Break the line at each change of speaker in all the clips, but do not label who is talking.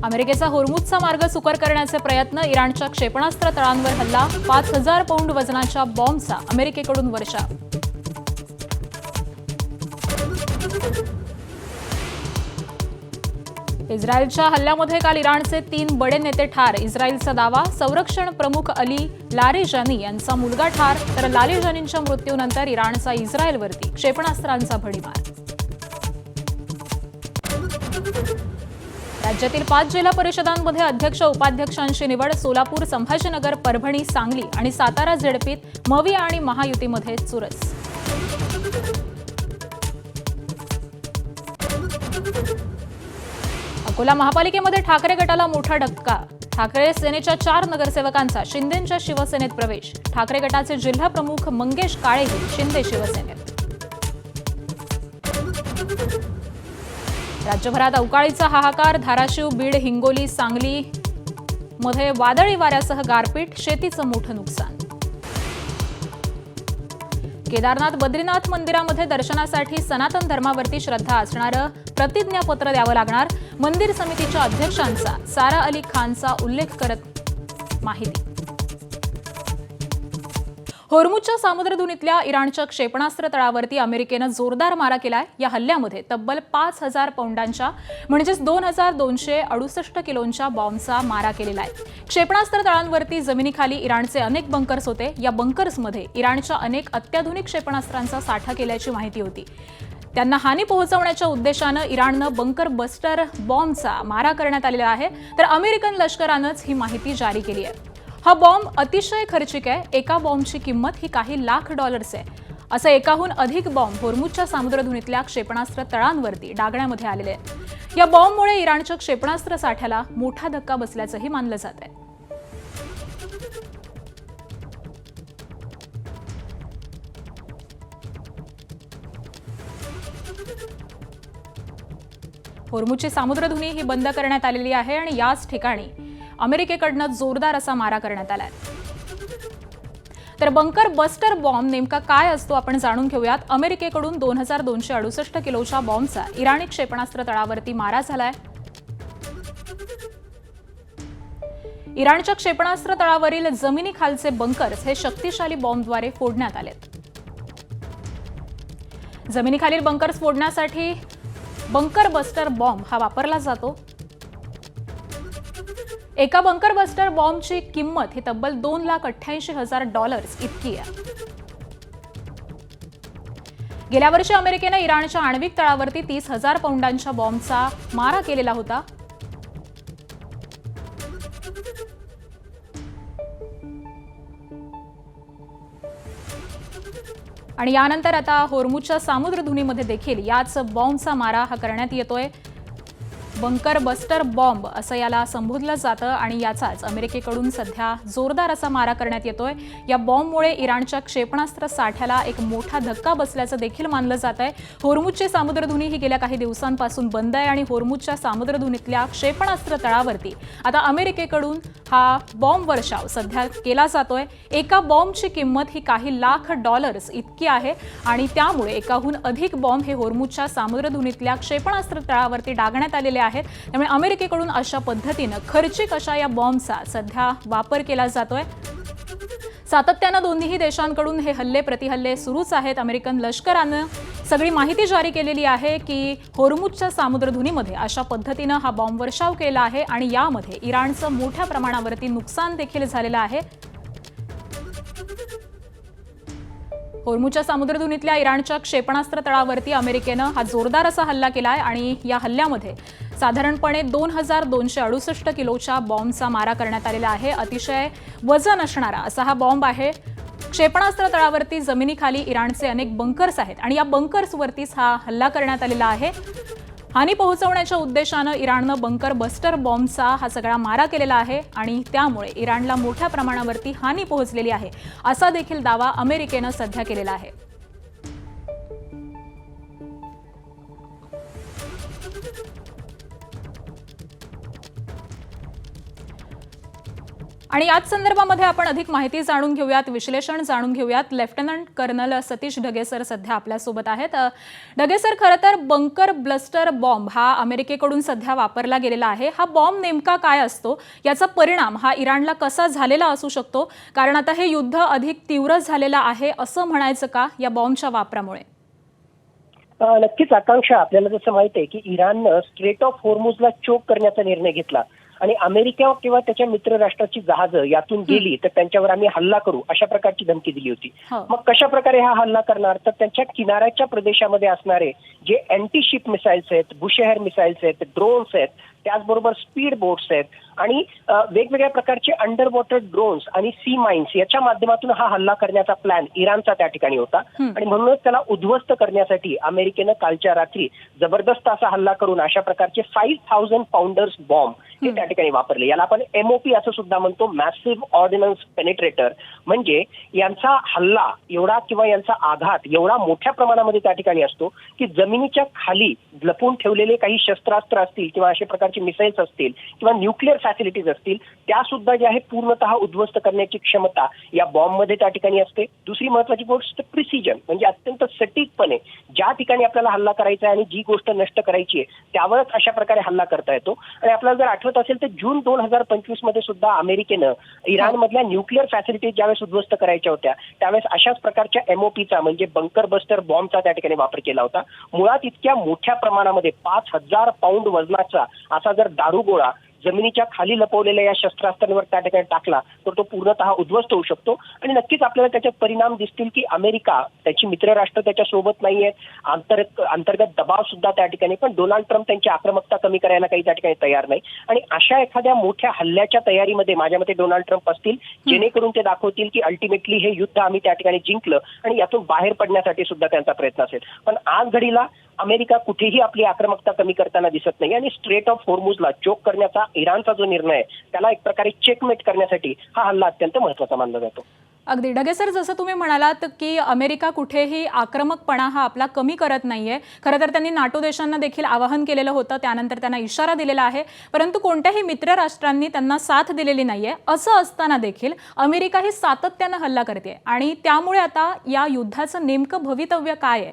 अमेरिकेचा होर्मुझचा मार्ग सुकर करण्याचे प्रयत्न, इराणच्या क्षेपणास्त्र तळांवर हल्ला, 5,000 पौंड वजनाच्या बॉम्बचा अमेरिकेकडून वर्षाव. इस्रायलच्या हल्ल्यामध्ये काल इराणचे 3 बडे नेते ठार. इस्रायलचा दावा, संरक्षण प्रमुख अली लारिजानी यांचा मुलगा ठार, तर लारिजानींच्या मृत्यूनंतर इराणचा इस्रायलवरती क्षेपणास्त्रांचा भडीमार. राज्यातील 5 जिल्हा परिषदांमध्ये अध्यक्ष उपाध्यक्षांची निवड. सोलापूर, संभाजीनगर, परभणी, सांगली आणि सातारा झेडपीत मवी आणि महायुतीमध्ये चुरस. अकोला महापालिकेमध्ये ठाकरे गटाला मोठा धक्का. ठाकरे सेनेच्या 4 नगरसेवकांचा शिंदेंच्या शिवसेनेत प्रवेश. ठाकरे गटाचे जिल्हा प्रमुख मंगेश काळेही शिंदे शिवसेनेत. राज्यभरात अवकाळीचा हाहाकार. धाराशिव, बीड, हिंगोली, सांगली मध्ये वादळी वाऱ्यासह गारपीट, शेतीचं मोठं नुकसान. केदारनाथ, बद्रीनाथ मंदिरामध्ये दर्शनासाठी सनातन धर्मावरती श्रद्धा असणारं प्रतिज्ञापत्र द्यावं लागणार. मंदिर समितीच्या अध्यक्षांचा सारा अली खानचा उल्लेख करत माहिती. होर्मुझच्या सामुद्रधुनीतल्या इराणच्या क्षेपणास्त्र तळावरती अमेरिकेनं जोरदार मारा केलाय. या हल्ल्यामध्ये तब्बल 5,000 पौंडांच्या म्हणजेच 2,268 किलोंच्या बॉम्बचा मारा केलेला आहे. क्षेपणास्त्र तळांवरती जमिनीखाली इराणचे अनेक बंकर्स होते. या बंकर्समध्ये इराणच्या अनेक अत्याधुनिक क्षेपणास्त्रांचा साठा केल्याची माहिती होती. त्यांना हानी पोहोचवण्याच्या उद्देशानं इराणनं बंकर बस्टर बॉम्बचा मारा करण्यात आलेला आहे. तर अमेरिकन लष्करानंच ही माहिती जारी केली आहे. हा बॉम्ब अतिशय खर्चिक आहे. एका बॉम्बची किंमत ही काही लाख डॉलर्स आहे. असं एकाहून अधिक बॉम्ब होर्मुझच्या सामुद्रधुनीतल्या क्षेपणास्त्र तळांवरती डागण्यामध्ये आलेले आहेत. या बॉम्बमुळे इराणच्या क्षेपणास्त्र साठ्याला मोठा धक्का बसल्याचंही मानलं जात आहे. होर्मुझची सामुद्रधुनी ही बंद करण्यात आलेली आहे आणि याच ठिकाणी अमेरिकेकडनं जोरदार असा मारा करण्यात आलाय. तर बंकर बस्टर बॉम्ब नेमका काय असतो आपण जाणून घेऊयात. अमेरिकेकडून 2,268 किलोच्या बॉम्बचा इराणी क्षेपणास्त्र तळावरती मारा झालाय. इराणच्या क्षेपणास्त्र तळावरील जमिनीखालचे बंकर्स हे शक्तिशाली बॉम्बद्वारे फोडण्यात आलेत. जमिनीखालील बंकर्स फोडण्यासाठी बंकर बस्टर बॉम्ब हा वापरला जातो. एका बंकर बस्टर बॉम्बची किंमत ही तब्बल $2,88,000 इतकी आहे. गेल्या वर्षी अमेरिकेनं इराणच्या आण्विक तळावरती 30,000 पौंडांच्या बॉम्बचा मारा केलेला होता. आणि यानंतर आता होर्मुझच्या सामुद्रधुनीमध्ये देखील याच बॉम्बचा मारा हा करण्यात येतोय. बंकर बस्टर बॉम्ब असं याला संबोधलं जातं आणि याचाच अमेरिकेकडून सध्या जोरदार असा मारा करण्यात येतोय. या बॉम्बमुळे इराणच्या क्षेपणास्त्र साठ्याला एक मोठा धक्का बसल्याचं देखील मानलं जात आहे. होर्मुझची सामुद्रधुनी ही गेल्या काही दिवसांपासून बंद आहे आणि होर्मुझच्या सामुद्रधुनीतल्या क्षेपणास्त्र तळावरती आता अमेरिकेकडून हा बॉम्ब वर्षाव सध्या केला जातोय. एका बॉम्बची किंमत ही काही लाख डॉलर्स इतकी आहे आणि त्यामुळे एकाहून अधिक बॉम्ब हे होर्मुझच्या सामुद्रधुनीतल्या क्षेपणास्त्र तळावरती डागण्यात आलेले आहेत. त्यामुळे अमेरिकेकडून अशा पद्धतीनं खर्चिक अशा या बॉम्बचा सध्या वापर केला जातोय. सातत्यानं दोन्ही देशांकडून हे हल्ले प्रतिहल्ले सुरूच आहेत. अमेरिकन लष्करानं सगळी माहिती जारी केलेली आहे की होर्मुझच्या सामुद्रधुनीमध्ये अशा पद्धतीनं हा बॉम्ब वर्षाव केला आहे आणि यामध्ये इराणचं मोठ्या प्रमाणावरती नुकसान देखील झालेलं आहे. होर्मुझच्या सामुद्रधुनीतल्या इराणच्या क्षेपणास्त्र तळावरती अमेरिकेनं हा जोरदार असा हल्ला केलाय आणि या हल्ल्यामध्ये साधारणपणे 2,268 किलोच्या बॉम्बचा मारा करण्यात आलेला आहे. अतिशय वजन असणारा असा हा बॉम्ब आहे. क्षेपणास्त्र तळावरती जमिनीखाली इराणचे अनेक बंकर्स आहेत आणि या बंकर्सवरतीच हा हल्ला करण्यात आलेला आहे. हानी पोहोचवण्याच्या उद्देशानं इराणनं बंकर बस्टर बॉम्बचा हा सगळा मारा केलेला आहे आणि त्यामुळे इराणला मोठ्या प्रमाणावरती हानी पोहोचलेली आहे असा देखील दावा अमेरिकेनं सध्या केलेला आहे. आणि याच संदर्भामध्ये आपण अधिक माहिती जाणून घेऊयात, विश्लेषण जाणून घेऊयात. Lieutenant colonel Satish Dhage sir सध्या आपल्यासोबत आहेत. ढगे सर, खरं तर बंकर ब्लस्टर बॉम्ब हा अमेरिकेकडून सध्या वापरला गेलेला आहे. हा बॉम्ब नेमका काय असतो, याचा परिणाम हा इराणला कसा झालेला असू शकतो? कारण आता हे युद्ध अधिक तीव्र झालेलं आहे असं म्हणायचं का या बॉम्बच्या वापरामुळे?
नक्कीच आकांक्षा, आपल्याला जसं माहित आहे की इराणनं स्ट्रेट ऑफ होर्मुझला चोक करण्याचा निर्णय घेतला आणि अमेरिका किंवा त्याच्या मित्र राष्ट्राची जहाजं यातून गेली तर त्यांच्यावर आम्ही हल्ला करू अशा प्रकारची धमकी दिली होती. मग कशा प्रकारे हा हल्ला करणार, तर त्यांच्या किनाऱ्याच्या प्रदेशामध्ये असणारे जे अँटी शिप मिसाईल्स आहेत, बुशेहर मिसाईल्स आहेत, ड्रोन्स आहेत, त्याचबरोबर स्पीड बोट्स आहेत आणि वेगवेगळ्या प्रकारचे अंडर वॉटर ड्रोन्स आणि सी माइन्स याच्या माध्यमातून हा हल्ला करण्याचा प्लॅन इराणचा त्या ठिकाणी होता. आणि म्हणूनच त्याला उद्ध्वस्त करण्यासाठी अमेरिकेनं कालच्या रात्री जबरदस्त असा हल्ला करून अशा प्रकारचे 5000 पाऊंडर्स बॉम्ब हे त्या ठिकाणी वापरले. याला आपण MOP असं सुद्धा म्हणतो, मॅसिव्ह ऑर्डिनन्स पेनिट्रेटर. म्हणजे यांचा हल्ला एवढा किंवा यांचा आघात एवढा मोठ्या प्रमाणामध्ये त्या ठिकाणी असतो की जमिनीच्या खाली लपून ठेवलेले काही शस्त्रास्त्र असतील किंवा अशा प्रकारचे मिसाईल्स असतील किंवा न्यूक्लिअर फॅसिलिटीज असतील, त्या सुद्धा ज्या आहे पूर्णतः उद्ध्वस्त करण्याची क्षमता या बॉम्बमध्ये त्या ठिकाणी असते. दुसरी महत्वाची गोष्ट प्रिसिजन, म्हणजे अत्यंत सटीकपणे ज्या ठिकाणी आपल्याला हल्ला करायचा आहे आणि जी गोष्ट नष्ट करायची आहे त्यावरच अशा प्रकारे हल्ला करता येतो. आणि आपल्याला जर आठवत असेल तर जून 2025 मध्ये सुद्धा अमेरिकेनं इराणमधल्या न्यूक्लिअर फॅसिलिटीज ज्यावेळेस उद्ध्वस्त करायच्या होत्या त्यावेळेस अशाच प्रकारच्या MOPचा म्हणजे बंकर बस्टर बॉम्बचा त्या ठिकाणी वापर केला होता. मुळात इतक्या मोठ्या प्रमाणामध्ये 5000 पाऊंड वजनाचा असा जर दारुगोळा जमिनीच्या खाली लपवलेल्या या शस्त्रास्त्रांवर त्या ठिकाणी टाकला तर तो पूर्णतः उद्ध्वस्त होऊ शकतो. आणि नक्कीच आपल्याला त्याच्यात परिणाम दिसतील की अमेरिका, त्याची मित्र राष्ट्र त्याच्या सोबत नाहीये, अंतर्गत दबाव सुद्धा त्या ठिकाणी, पण डोनाल्ड ट्रम्प त्यांची आक्रमकता कमी करायला काही त्या ठिकाणी तयार नाही. आणि अशा एखाद्या मोठ्या हल्ल्याच्या तयारीमध्ये माझ्या मते डोनाल्ड ट्रम्प असतील, जेणेकरून ते दाखवतील की अल्टिमेटली हे युद्ध आम्ही त्या ठिकाणी जिंकलं आणि यातून बाहेर पडण्यासाठी सुद्धा त्यांचा प्रयत्न असेल. पण आज घडीला अमेरिका कुठेही आपली आक्रमकता कमी करताना दिसत नाही आणि स्ट्रेट ऑफ होर्मुझला चोक करण्याचा इराणचा जो निर्णय आहे त्याला एक प्रकारे चेकमेट करण्यासाठी हा हल्ला अत्यंत महत्त्वाचा मानला जातो.
अगदी ढगे सर, जसं तुम्ही म्हणालात की अमेरिका कुठेही आक्रमकपणा हा आपला कमी करत नाहीये. खरं तर त्यांनी नाटो देशांना देखील आवाहन केलेलं होतं, त्यानंतर त्यांना इशारा दिलेला आहे, परंतु कोणत्याही मित्र राष्ट्रांनी त्यांना साथ दिलेली नाहीये. असं असताना देखील अमेरिका ही सातत्यानं हल्ला करते आणि त्यामुळे आता या युद्धाचं नेमकं भवितव्य काय आहे?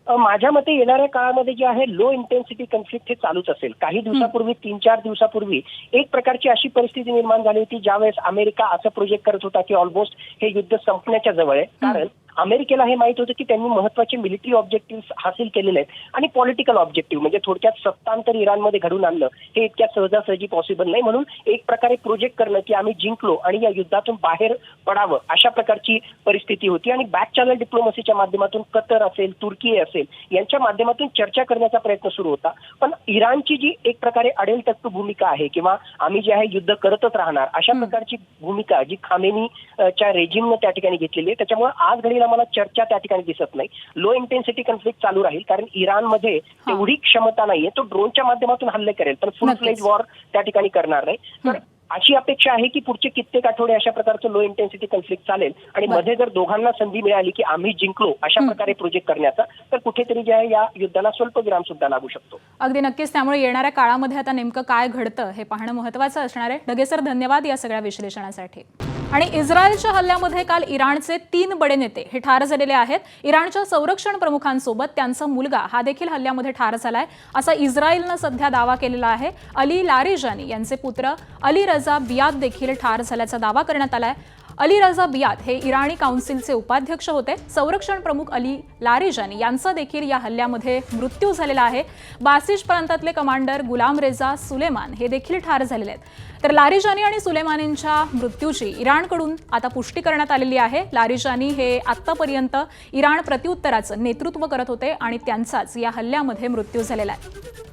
माझ्या मते येणाऱ्या काळामध्ये जे आहे लो इंटेन्सिटी कॉन्फ्लिक्ट हे चालूच असेल. काही दिवसापूर्वी 3-4 दिवसापूर्वी एक प्रकारची अशी परिस्थिती निर्माण झाली होती ज्यावेळेस अमेरिका असं प्रोजेक्ट करत होता की ऑलमोस्ट हे युद्ध संपण्याच्या जवळ आहे. कारण अमेरिकेला हे माहित होतं की त्यांनी महत्वाचे मिलिटरी ऑब्जेक्टिव्ह हासिल केलेले आहेत आणि पॉलिटिकल ऑब्जेक्टिव्ह म्हणजे थोडक्यात सत्तांतर इराणमध्ये घडून आणलं हे इतक्या सहजासहजी पॉसिबल नाही. म्हणून एक प्रकारे प्रोजेक्ट करणं की आम्ही जिंकलो आणि या युद्धातून बाहेर पडावं अशा प्रकारची परिस्थिती होती. आणि बॅक चॅनल डिप्लोमसीच्या माध्यमातून कतर असेल, तुर्की असेल यांच्या माध्यमातून चर्चा करण्याचा प्रयत्न सुरू होता. पण इराणची जी एक प्रकारे अडेलतट्टू भूमिका आहे किंवा आम्ही जे आहे युद्ध करतच राहणार अशा प्रकारची भूमिका जी खामेनीच्या रेजिमनं त्या ठिकाणी घेतलेली आहे, त्याच्यामुळे आज घडीला मला चर्चा त्या ठिकाणी दिसत नाही. लो इंटेन्सिटी कॉन्फ्लिक्ट चालू राहील कारण इराणमध्ये तेवढी क्षमता नाहीये, तो ड्रोनच्या माध्यमातून हल्ले करेल पण फुल फ्लेज वॉर त्या ठिकाणी करणार नाही. तर अशी अपेक्षा आहे की पुढचे कित्येक आठवडे अशा प्रकारचं लो इंटेन्सिटी कॉन्फ्लिक्ट चालेल आणि मध्ये जर दोघांना संधी मिळाली की आम्ही जिंकलो अशा प्रकारे प्रोजेक्ट करण्याचा तर कुठेतरी जे आहे या युद्धाला स्वल्पविराम सुद्धा लागू शकतो.
अगदी नक्कीच. त्यामुळे येणाऱ्या काळामध्ये आता नेमकं काय घडतं हे पाहणं महत्त्वाचं असणार आहे. ढगे सर, धन्यवाद या सगळ्या विश्लेषणासाठी. आणि इस्रायलच्या हल्ल्यामध्ये काल इराणचे 3 बडे नेते हे ठार झालेले आहेत. इराणच्या संरक्षण प्रमुखांसोबत त्यांचा मुलगा हा देखील हल्ल्यामध्ये ठार झालाय असा इस्रायलनं सध्या दावा केलेला आहे. अली लारिजानी यांचे पुत्र अली रजा बियात देखील ठार झाल्याचा दावा करण्यात आलाय. अली रजा बियात हे इराणी काउन्सिलचे उपाध्यक्ष होते. संरक्षण प्रमुख अली लारिजानी यांचा देखील या हल्ल्यामध्ये मृत्यू झालेला आहे. बासिज प्रांतातले कमांडर गुलाम रेजा सुलेमान हे देखील ठार झालेले आहेत. तर लारिजानी आणि सुलेमानींच्या मृत्यूची इराणकडून आता पुष्टी करण्यात आलेली आहे. लारिजानी हे आतापर्यंत इराण प्रत्युत्तराचं नेतृत्व करत होते आणि त्यांचाच या हल्ल्यामध्ये मृत्यू झालेला आहे.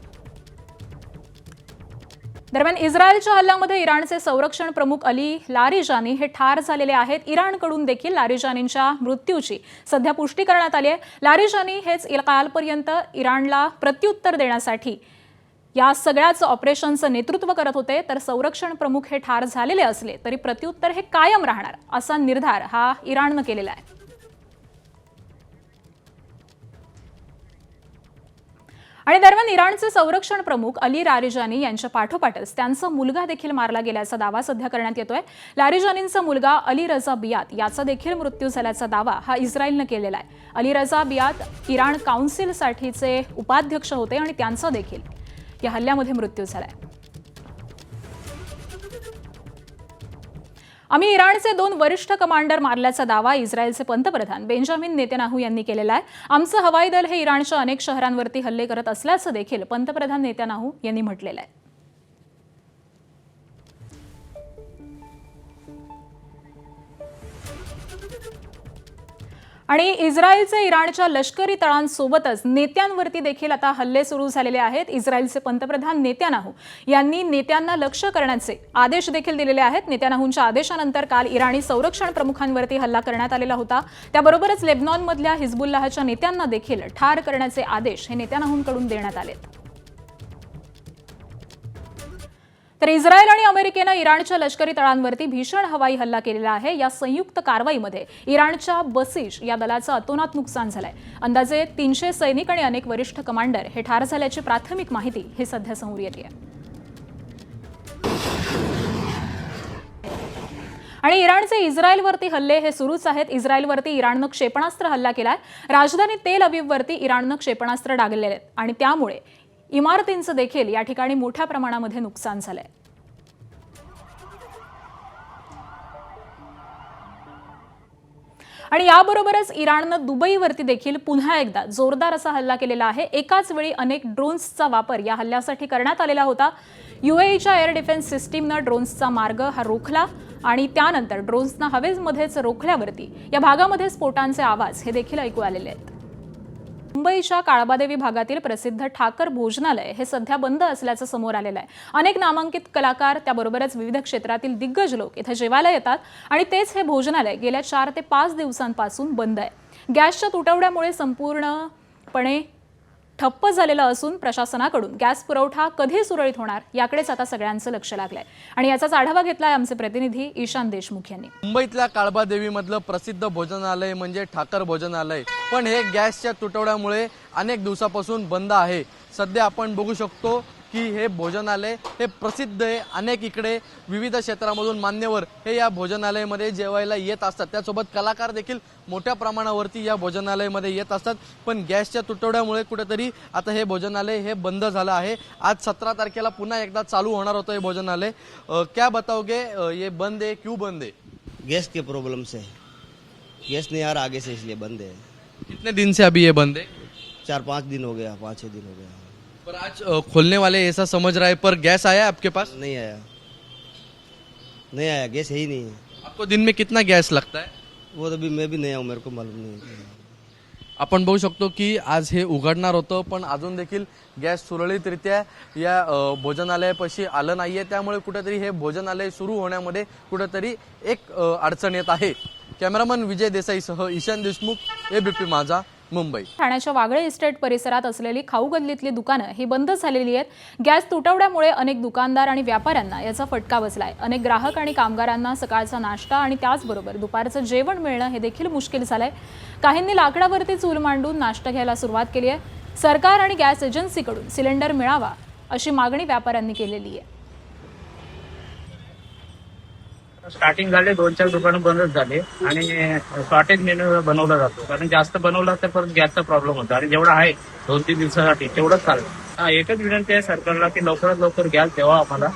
दरम्यान इस्रायलच्या हल्ल्यामध्ये इराणचे संरक्षण प्रमुख अली लारिजानी हे ठार झालेले आहेत. इराणकडून देखील लारिजानींच्या मृत्यूची सध्या पुष्टी करण्यात आली आहे. लारिजानी हेच कालपर्यंत इराणला प्रत्युत्तर देण्यासाठी या सगळ्याच ऑपरेशनचं नेतृत्व करत होते. तर संरक्षण प्रमुख हे ठार झालेले असले तरी प्रत्युत्तर हे कायम राहणार असा निर्धार हा इराणनं केलेला आहे. आणि दरम्यान इराणचे संरक्षण प्रमुख अली लारिजानी यांच्या पाठोपाठच त्यांचा मुलगा देखील मारला गेल्याचा दावा सध्या करण्यात येतोय। लारिजानींचा मुलगा अली रजा बियात याचा देखील मृत्यू झाल्याचा दावा हा इस्रायलने केलेला आहे। अली रजा बियात इराण काउन्सिलसाठीचे उपाध्यक्ष होते आणि त्यांचा देखील या हल्ल्यामध्ये मृत्यू झालाय। आम्ही इराणचे 2 वरिष्ठ कमांडर मारल्याचा दावा इस्रायलचे पंतप्रधान बेंजामिन नेतन्याहू यांनी केलेला आहे। आमचं हवाई दल हे इराणच्या अनेक शहरांवरती हल्ले करत असल्याचं देखील पंतप्रधान नेतन्याहू यांनी म्हटलेलं आहे। आणि इस्रायलचे इराणच्या लष्करी तळांसोबतच नेत्यांवरती देखील आता हल्ले सुरू झालेले आहेत। इस्रायलचे पंतप्रधान नेतन्याहू यांनी नेत्यांना लक्ष्य करण्याचे आदेश देखील दिलेले आहेत। नेतन्याहूंच्या आदेशानंतर काल इराणी संरक्षण प्रमुखांवरती हल्ला करण्यात आलेला होता। त्याबरोबरच लेबनॉनमधल्या हिजबुल्लाहच्या नेत्यांना देखील ठार करण्याचे आदेश हे नेतन्याहूंकडून देण्यात आलेत। तर इस्रायल आणि अमेरिकेनं इराणच्या लष्करी तळांवरती भीषण हवाई हल्ला केलेला आहे। या संयुक्त कारवाईमध्ये इराणच्या बसिश या दलाचं अतोनात नुकसान झालंय। अंदाजे 300 सैनिक आणि अनेक वरिष्ठ कमांडर हे ठार झाल्याची प्राथमिक माहिती हे सध्या समोर येते। आणि इराणचे इस्रायलवरती हल्ले हे सुरूच आहेत। इस्रायलवरती इराणनं क्षेपणास्त्र हल्ला केलाय। राजधानी तेल अवीववरती इराणनं क्षेपणास्त्र डागलेले आहेत आणि त्यामुळे इमारतींचं देखील या ठिकाणी मोठ्या प्रमाणामध्ये नुकसान झालंय। आणि याबरोबरच इराणनं दुबईवरती देखील पुन्हा एकदा जोरदार असा हल्ला केलेला आहे। एकाच वेळी अनेक ड्रोन्सचा वापर या हल्ल्यासाठी करण्यात आलेला होता। UAEच्या एअर डिफेन्स सिस्टीमनं ड्रोन्सचा मार्ग हा रोखला आणि त्यानंतर ड्रोन्सना हवेमध्येच रोखल्यावरती या भागामध्ये स्फोटांचे आवाज हे देखील ऐकू आलेले आहेत। मुंबईच्या काळबादेवी भागातील प्रसिद्ध ठाकर भोजनालय हे सध्या बंद असल्याचं समोर आलेलं आहे। अनेक नामांकित कलाकार त्याबरोबरच विविध क्षेत्रातील दिग्गज लोक इथे जेवायला येतात आणि तेच हे भोजनालय गेल्या 4 ते 5 दिवसांपासून बंद आहे। गॅसच्या तुटवड्यामुळे संपूर्णपणे ठप्प झालेला असून प्रशासनाकडून गॅस पुरवठा कधी सुरळीत होणार याकडेच आता सगळ्यांचं लक्ष लागलंय आणि याचाच आढावा घेतलाय आमचे प्रतिनिधी ईशान देशमुख यांनी।
मुंबईतल्या काळबादेवीमधलं प्रसिद्ध भोजनालय म्हणजे ठाकर भोजनालय, पण हे गॅसच्या तुटवड्यामुळे अनेक दिवसापासून बंद आहे। सध्या आपण बघू शकतो की हे भोजनालय हे प्रसिद्ध आहे। अनेक इकडे विविध क्षेत्रामधून मान्यवर हे या भोजनालयामध्ये जेवायला येत असतात। त्यासोबत कलाकार देखील मोठ्या प्रमाणावरती या भोजनालयामध्ये येत असतात, पण गॅसच्या तुटवड्यामुळे कुठेतरी आता हे भोजनालय हे बंद झालं आहे। आज 17 तारखेला पुन्हा एकदा चालू होणार होतं हे भोजनालय। क्या बताओगे ये बंद है, क्यों बंद है?
गैस के प्रॉब्लम से गैस नहीं आ रहा आगे से, इसलिए बंद है।
कितने दिन से अभी ये बंद है?
4-5 दिन हो गया, 5-6 दिन हो गया।
पर आज खोलने वाले ऐसा समझ रहा है, पर गैस आया आपके पास?
नहीं आया, नहीं आया, गैस है ही नहीं है।
आपको दिन में कितना गैस लगता है?
वो तो भी मैं भी नया हूँ, मेरे को मालूम नहीं।
आपण बघू शकतो की आज हे उघडणार होतं, पण अजून देखील गॅस सुरळीतरित्या या भोजनालयापाशी आलं नाहीये। त्यामुळे कुठेतरी हे भोजनालय सुरू होण्यामध्ये कुठेतरी एक अडचण येत आहे। कॅमेरामन विजय देसाईसह ईशान देशमुख, ABP माझा, मुंबई।
ठाण्याच्या वागळे इस्टेट परिसरात असलेली खाऊ गल्लीतली दुकानं ही बंद झालेली आहेत। गॅस तुटवड्यामुळे अनेक दुकानदार आणि व्यापाऱ्यांना याचा फटका बसलाय। अनेक ग्राहक आणि कामगारांना सकाळचा नाश्ता आणि त्याचबरोबर दुपारचं जेवण मिळणं हे देखील मुश्किल झालंय। काहींनी लाकडावरती चूल मांडून नाश्ता घ्यायला सुरुवात केली आहे। सरकार आणि गॅस एजन्सीकडून सिलेंडर मिळावा अशी मागणी व्यापाऱ्यांनी केलेली आहे।
स्टार्टिंग झाले 2-4 दुकानं बंदच झाले आणि शॉर्टेज मेनू बनवला जातो, कारण जास्त बनवला तर परत गॅसचा प्रॉब्लेम होता आणि जेवढा आहे 2-3 दिवसासाठी तेवढंच चालतं। एकच विनंती आहे सरकारला की लवकरात लवकर गॅस द्यावा आम्हाला,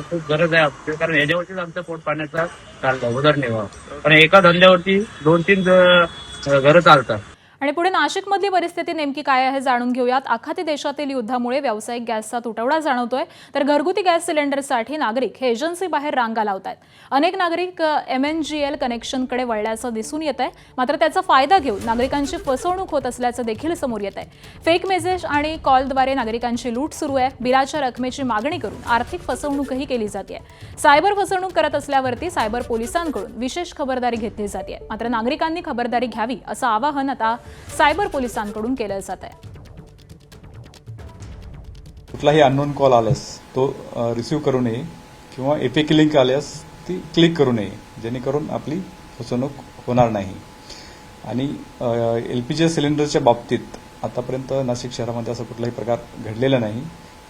खूप गरज आहे आपली, कारण याच्यावरतीच आमचं पोट पाण्याचा चालतं उदरनिर्वाह। पण एका धंद्यावरती 2-3 घरं चालतात।
आणि पुढे नाशिकमधली परिस्थिती नेमकी काय आहे जाणून घेऊयात। आखाती देशातील युद्धामुळे व्यावसायिक गॅसचा तुटवडा जाणवतोय, तर घरगुती गॅस सिलेंडरसाठी नागरिक हे एजन्सी बाहेर रांगा लावतात। अनेक नागरिक MNGL कनेक्शनकडे वळल्याचं दिसून येत आहे, मात्र त्याचा फायदा घेऊन नागरिकांची फसवणूक होत असल्याचं देखील समोर येत आहे। फेक मेसेज आणि कॉलद्वारे नागरिकांची लूट सुरू आहे। बिलाच्या रकमेची मागणी करून आर्थिक फसवणूकही केली जाते। सायबर फसवणूक करत असल्यावरती सायबर पोलिसांकडून विशेष खबरदारी घेतली जाते, मात्र नागरिकांनी खबरदारी घ्यावी असं आवाहन आता सायबर पोलिसांकडून केलं जात आहे।
कुठलाही अननोन कॉल आल्यास तो रिसीव्ह करू नये किंवा APK लिंक आल्यास ती क्लिक करू नये, जेणेकरून आपली फसवणूक होणार नाही। आणि LPG सिलेंडरच्या बाबतीत आतापर्यंत नाशिक शहरामध्ये असा कुठलाही प्रकार घडलेला नाही.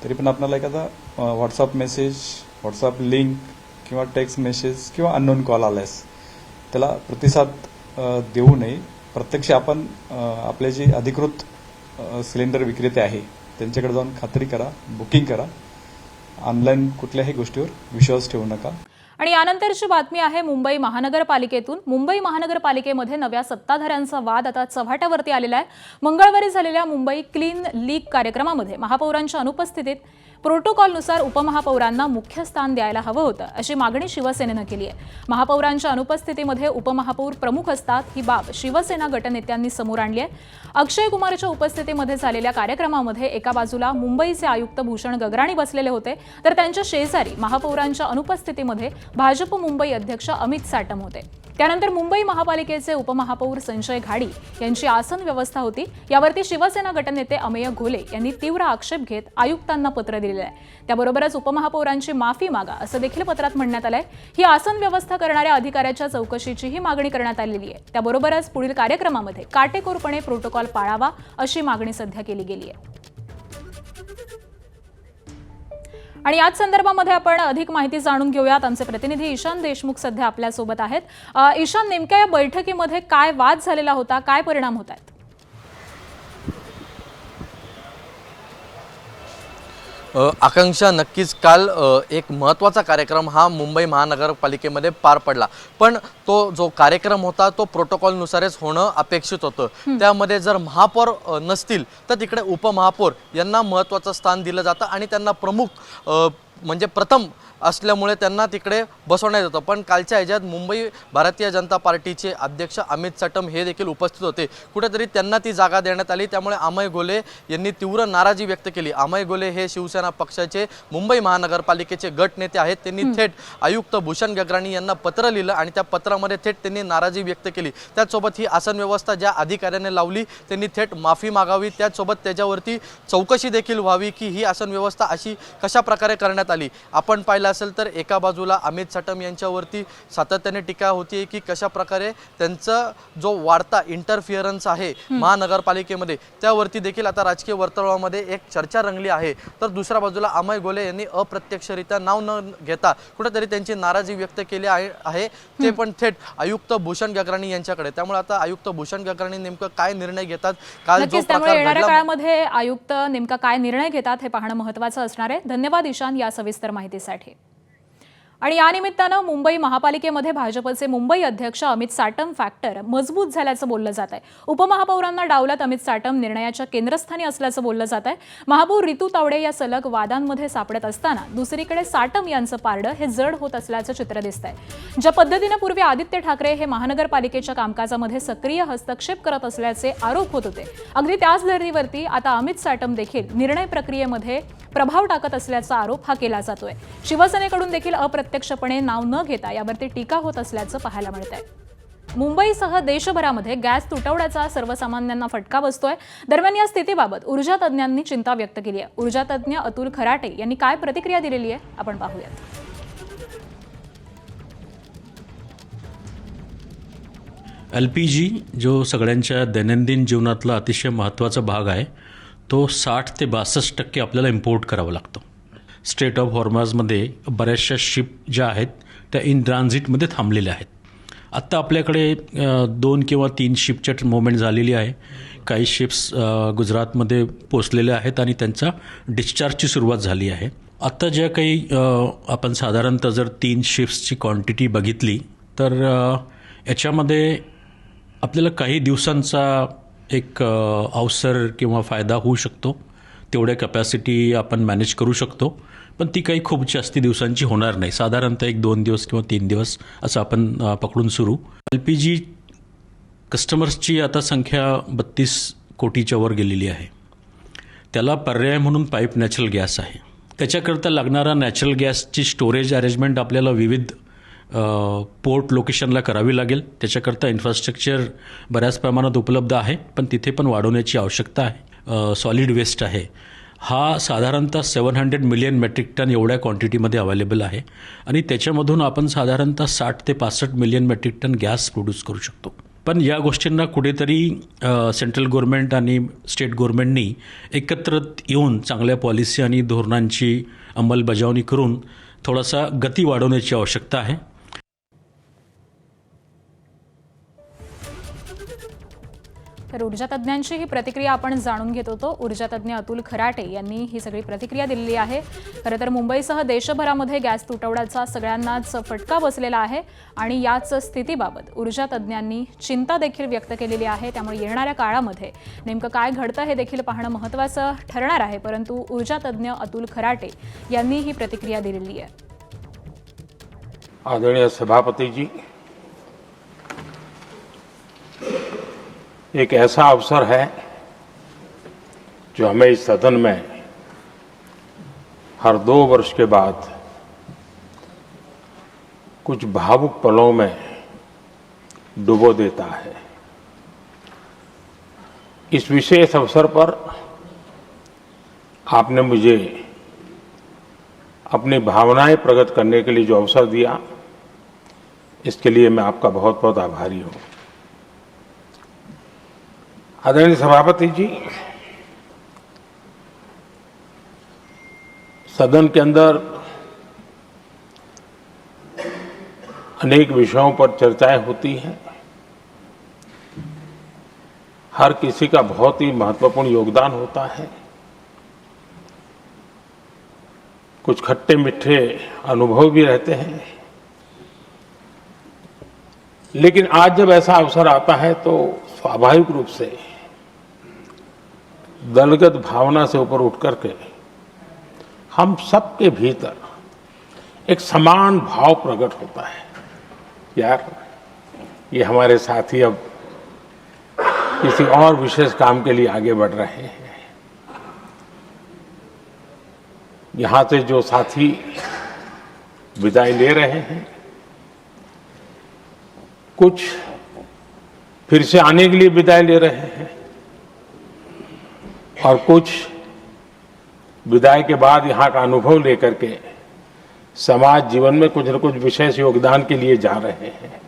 तरी पण आपल्याला एखादा व्हॉट्सअप मेसेज, व्हॉट्सअप लिंक किंवा टेक्स्ट मेसेज किंवा अननोन कॉल आल्यास त्याला प्रतिसाद देऊ नये. प्रत्यक्ष आपण आपले जे अधिकृत सिलेंडर विक्रेते आहे त्यांच्याकडे जाऊन खात्री करा, बुकिंग करा. ऑनलाईन कुठल्याही गोष्टीवर विश्वास ठेवू नका.
आणि यानंतरची बातमी आहे मुंबई महानगरपालिकेतून. मुंबई महानगरपालिकेमध्ये नव्या सत्ताधाऱ्यांचा वाद आता चव्हाट्यावरती आलेला आहे. मंगळवारी झालेल्या मुंबई क्लीन लीग कार्यक्रमामध्ये महापौरांच्या अनुपस्थितीत प्रोटोकॉलनुसार उपमहापौरांना मुख्य स्थान द्यायला हवं होतं अशी मागणी शिवसेनेनं केली आहे. महापौरांच्या अनुपस्थितीमध्ये उपमहापौर प्रमुख असतात ही बाब शिवसेना गटनेत्यांनी समोर आणली आहे. अक्षय कुमारच्या उपस्थितीमध्ये झालेल्या कार्यक्रमामध्ये एका बाजूला मुंबईचे आयुक्त भूषण गगराणी बसलेले होते, तर त्यांच्या शेजारी महापौरांच्या अनुपस्थितीमध्ये भाजप मुंबई अध्यक्ष अमित साटम होते. त्यानंतर मुंबई महापालिकेचे उपमहापौर संजय घाडी यांची आसन व्यवस्था होती. यावरती शिवसेना गटनेते अमेय घोले यांनी तीव्र आक्षेप घेत आयुक्तांना पत्र दिलेलं आहे. त्याबरोबरच उपमहापौरांची माफी मागा असं देखील पत्रात म्हणण्यात आलंय. ही आसन व्यवस्था करणाऱ्या अधिकाऱ्याच्या चौकशीचीही मागणी करण्यात आलेली आहे. त्याबरोबरच पुढील कार्यक्रमामध्ये काटेकोरपणे प्रोटोकॉल पाळावा अशी मागणी सध्या केली गेली आहे. आणि याच संदर्भामध्ये आपण अधिक माहिती जाणून घेऊयात. आमचे प्रतिनिधी ईशान देशमुख सध्या आपल्यासोबत आहेत. ईशान, नेमक्या या बैठकीमध्ये काय वाद झालेला होता, काय परिणाम होत आहेत?
आकांक्षा, नक्कीच काल एक महत्त्वाचा कार्यक्रम हा मुंबई महानगरपालिकेमध्ये पार पडला. पण तो जो कार्यक्रम होता तो प्रोटोकॉलनुसारच होणं अपेक्षित होतं. त्यामध्ये जर महापौर नसतील तर तिकडे उपमहापौर यांना महत्त्वाचं स्थान दिलं जातं आणि त्यांना प्रमुख म्हणजे प्रथम असल्यामुळे त्यांना तिकडे बसवण्यात येतं. पण कालच्या ह्याच्यात मुंबई भारतीय जनता पार्टीचे अध्यक्ष अमित साटम हे देखील उपस्थित होते. कुठेतरी त्यांना ती जागा देण्यात आली. त्यामुळे अमेय घोले यांनी तीव्र नाराजी व्यक्त केली. अमेय घोले हे शिवसेना पक्षाचे मुंबई महानगरपालिकेचे गट नेते आहेत. त्यांनी थेट आयुक्त भूषण गगराणी यांना पत्र लिहिलं आणि त्या पत्रामध्ये थेट त्यांनी नाराजी व्यक्त केली. त्याचसोबत ही आसन व्यवस्था ज्या अधिकाऱ्याने लावली त्यांनी थेट माफी मागावी. त्याचसोबत त्याच्यावरती चौकशी देखील व्हावी की ही आसन व्यवस्था अशी कशा प्रकारे करण्यात आली. आपण पाहिलं असेल तर एका बाजूला अमित साटम यांच्यावरती सातत्याने टीका होती की कशा प्रकारे त्यांचा जो वाढता इंटरफिअरन्स आहे महानगरपालिकेमध्ये त्यावरती देखील आता राजकीय वर्तुळामध्ये एक चर्चा रंगली आहे. तर दुसऱ्या बाजूला अमेय घोले यांनी अप्रत्यक्षरित्या नाव न घेता कुठेतरी त्यांची नाराजी व्यक्त केली आहे, ते पण थेट आयुक्त भूषण गगराणी यांच्याकडे. त्यामुळे आता आयुक्त भूषण गगराणी नेमकं काय निर्णय घेतात, काल जो प्रकार
येणाऱ्या काळामध्ये आयुक्त नेमका काय निर्णय घेतात हे पाहणं महत्त्वाचं असणार आहे. धन्यवाद ईशान या सविस्तर माहितीसाठी. आणि या निमित्तानं मुंबई महापालिकेमध्ये भाजपचे मुंबई अध्यक्ष अमित साटम फॅक्टर मजबूत झाल्याचं बोललं जात आहे. उपमहापौरांना डावलत अमित साटम निर्णयाच्या केंद्रस्थानी असल्याचं बोललं जात आहे. महापौर रितू तावडे या सलग वादांमध्ये सापडत असताना दुसरीकडे साटम यांचं पारडं हे जड होत असल्याचं चित्र दिसतंय. ज्या पद्धतीनं पूर्वी आदित्य ठाकरे हे महानगरपालिकेच्या कामकाजामध्ये सक्रिय हस्तक्षेप करत असल्याचे आरोप होत होते, अगदी त्याच धर्तीवरती आता अमित साटम देखील निर्णय प्रक्रियेमध्ये प्रभाव टाकत असल्याचा आरोप हा केला जातोय. शिवसेनेकडून देखील अप्रत्यक्षपणे नाव न घेता यावरती टीका होत असल्याचं पाहायला मिळतंय. मुंबईसह देशभरामध्ये गॅस तुटवड्याचा सर्वसामान्यांना फटका बसतोय. दरम्यान या स्थितीबाबत ऊर्जा तज्ज्ञांनी चिंता व्यक्त केली आहे. ऊर्जा तज्ज्ञ अतुल खराटे यांनी काय प्रतिक्रिया दिलेली आहे आपण पाहूयात.
LPG जो सगळ्यांच्या दैनंदिन जीवनातला अतिशय महत्त्वाचा भाग आहे तो 60 ते 62% आपल्याला इम्पोर्ट करावा लागतो. स्ट्रेट ऑफ हॉर्माजमध्ये बऱ्याचशा शिप ज्या आहेत त्या इन ट्रान्झिटमध्ये थांबलेल्या आहेत. आत्ता आपल्याकडे 2 किंवा 3 शिपच्या मुवमेंट झालेली आहे. काही शिप्स गुजरातमध्ये पोचलेल्या आहेत आणि त्यांचा डिस्चार्जची सुरुवात झाली आहे. आत्ता ज्या काही आपण साधारणतः जर 3 शिप्सची क्वांटिटी बघितली तर याच्यामध्ये आपल्याला काही दिवसांचा एक अवसर किंवा फायदा होऊ शकतो. तेवढ्या कॅपॅसिटी आपण मॅनेज करू शकतो, पण ती काही खूप जास्ती दिवसांची होणार नाही. साधारणतः 1-2 दिवस किंवा 3 दिवस असं आपण पकडून सुरू. LPG कस्टमर्सची आता संख्या 32 कोटीच्या वर गेलेली आहे. त्याला पर्याय म्हणून पाईप नॅचरल गॅस आहे. त्याच्याकरता लागणारा नॅचरल गॅसची स्टोरेज अरेंजमेंट आपल्याला विविध पोर्ट लोकेशनला करावी लागेल. त्याच्याकरता इन्फ्रास्ट्रक्चर बऱ्याच प्रमाणात उपलब्ध आहे, पण तिथे पण वाढवण्याची आवश्यकता आहे. सॉलिड वेस्ट आहे हा साधारणतः 700 मिलियन मेट्रिक टन एवढ्या क्वांटिटीमध्ये अवेलेबल आहे आणि त्याच्यामधून आपण साधारणतः 60 ते 65 million metric ton gas produce करू शकतो. पण या गोष्टींना कुठेतरी सेंट्रल गव्हर्नमेंट आणि स्टेट गव्हर्नमेंटनी एकत्र येऊन चांगल्या पॉलिसी आणि धोरणांची अंमलबजावणी करून थोडासा गती वाढवण्याची आवश्यकता आहे.
तर ऊर्जा तज्ज्ञांची ही प्रतिक्रिया आपण जाणून घेत होतो. ऊर्जा तज्ज्ञ अतुल खराटे यांनी ही सगळी प्रतिक्रिया दिलेली आहे. खरं तर मुंबईसह देशभरामध्ये गॅस तुटवड्याचा सगळ्यांनाच फटका बसलेला आहे आणि याच स्थितीबाबत ऊर्जा तज्ज्ञांनी चिंता देखील व्यक्त केलेली आहे. त्यामुळे येणाऱ्या काळामध्ये नेमकं काय घडतं हे देखील पाहणं महत्त्वाचं ठरणार आहे. परंतु ऊर्जा तज्ज्ञ अतुल खराटे यांनी ही प्रतिक्रिया दिलेली आहे.
आदरणीय सभापति जी, एक ऐसा अवसर है जो हमें इस सदन में हर 2 वर्ष के बाद कुछ भावुक पलों में डुबो देता है. इस विशेष अवसर पर आपने मुझे अपनी भावनाएं प्रकट करने के लिए जो अवसर दिया, इसके लिए मैं आपका बहुत बहुत आभारी हूं. आदरणीय सभापति जी, सदन के अंदर अनेक विषयों पर चर्चाएं होती हैं. हर किसी का बहुत ही महत्वपूर्ण योगदान होता है. कुछ खट्टे मीठे अनुभव भी रहते हैं, लेकिन आज जब ऐसा अवसर आता है तो स्वाभाविक रूप से दलगत भावना से ऊपर उठ करके हम सबके भीतर एक समान भाव प्रकट होता है. यार, ये हमारे साथी अब किसी और विशेष काम के लिए आगे बढ़ रहे हैं. यहां से जो साथी विदाई ले रहे हैं, कुछ फिर से आने के लिए विदाई ले रहे हैं और कुछ विदाई के बाद यहाँ का अनुभव लेकर के समाज जीवन में कुछ न कुछ विशेष योगदान के लिए जा रहे हैं.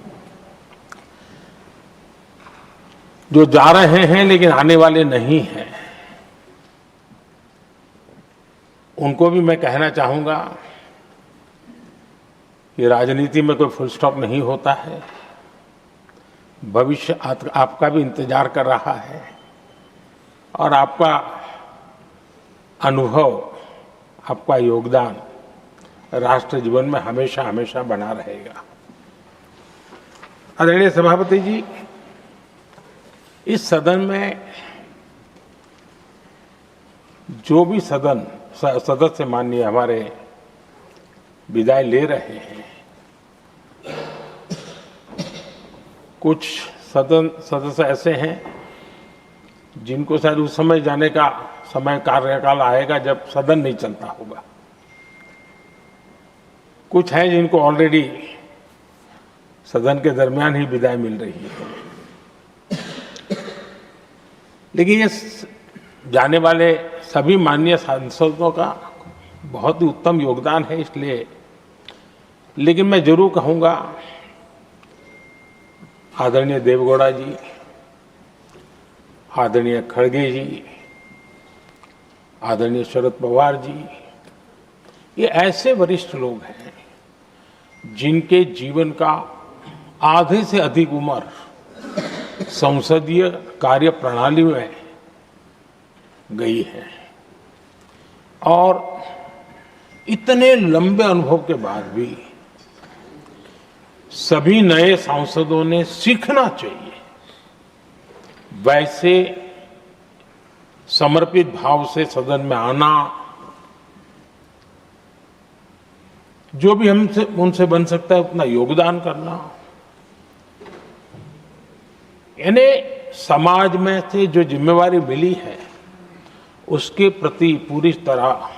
जो जा रहे हैं लेकिन आने वाले नहीं हैं, उनको भी मैं कहना चाहूंगा कि राजनीति में कोई फुल स्टॉप नहीं होता है. भविष्य आपका भी इंतजार कर रहा है और आपका अनुभव, आपका योगदान राष्ट्र जीवन में हमेशा हमेशा बना रहेगा. आदरणीय सभापति जी, इस सदन में जो भी सदस्य माननीय हमारे विदाई ले रहे हैं, कुछ सदस्य ऐसे हैं जिनको शायद उस समय जाने का समय कार्यकाल आएगा जब सदन नहीं चलता होगा. कुछ हैं जिनको ऑलरेडी सदन के दरमियान ही विदाई मिल रही है. लेकिन ये जाने वाले सभी माननीय सांसदों का बहुत ही उत्तम योगदान है. इसलिए लेकिन मैं जरूर कहूंगा, आदरणीय देवगौड़ा जी, आदरणीय खड़गे जी, आदरणीय शरद पवार जी, ये ऐसे वरिष्ठ लोग हैं जिनके जीवन का आधे से अधिक उम्र संसदीय कार्य प्रणाली में गई है और इतने लंबे अनुभव के बाद भी सभी नए सांसदों ने सीखना चाहिए वैसे समर्पित भाव से सदन में आना, जो भी हमसे उनसे बन सकता है उतना योगदान करना, यानी समाज में से जो जिम्मेवारी मिली है उसके प्रति पूरी तरह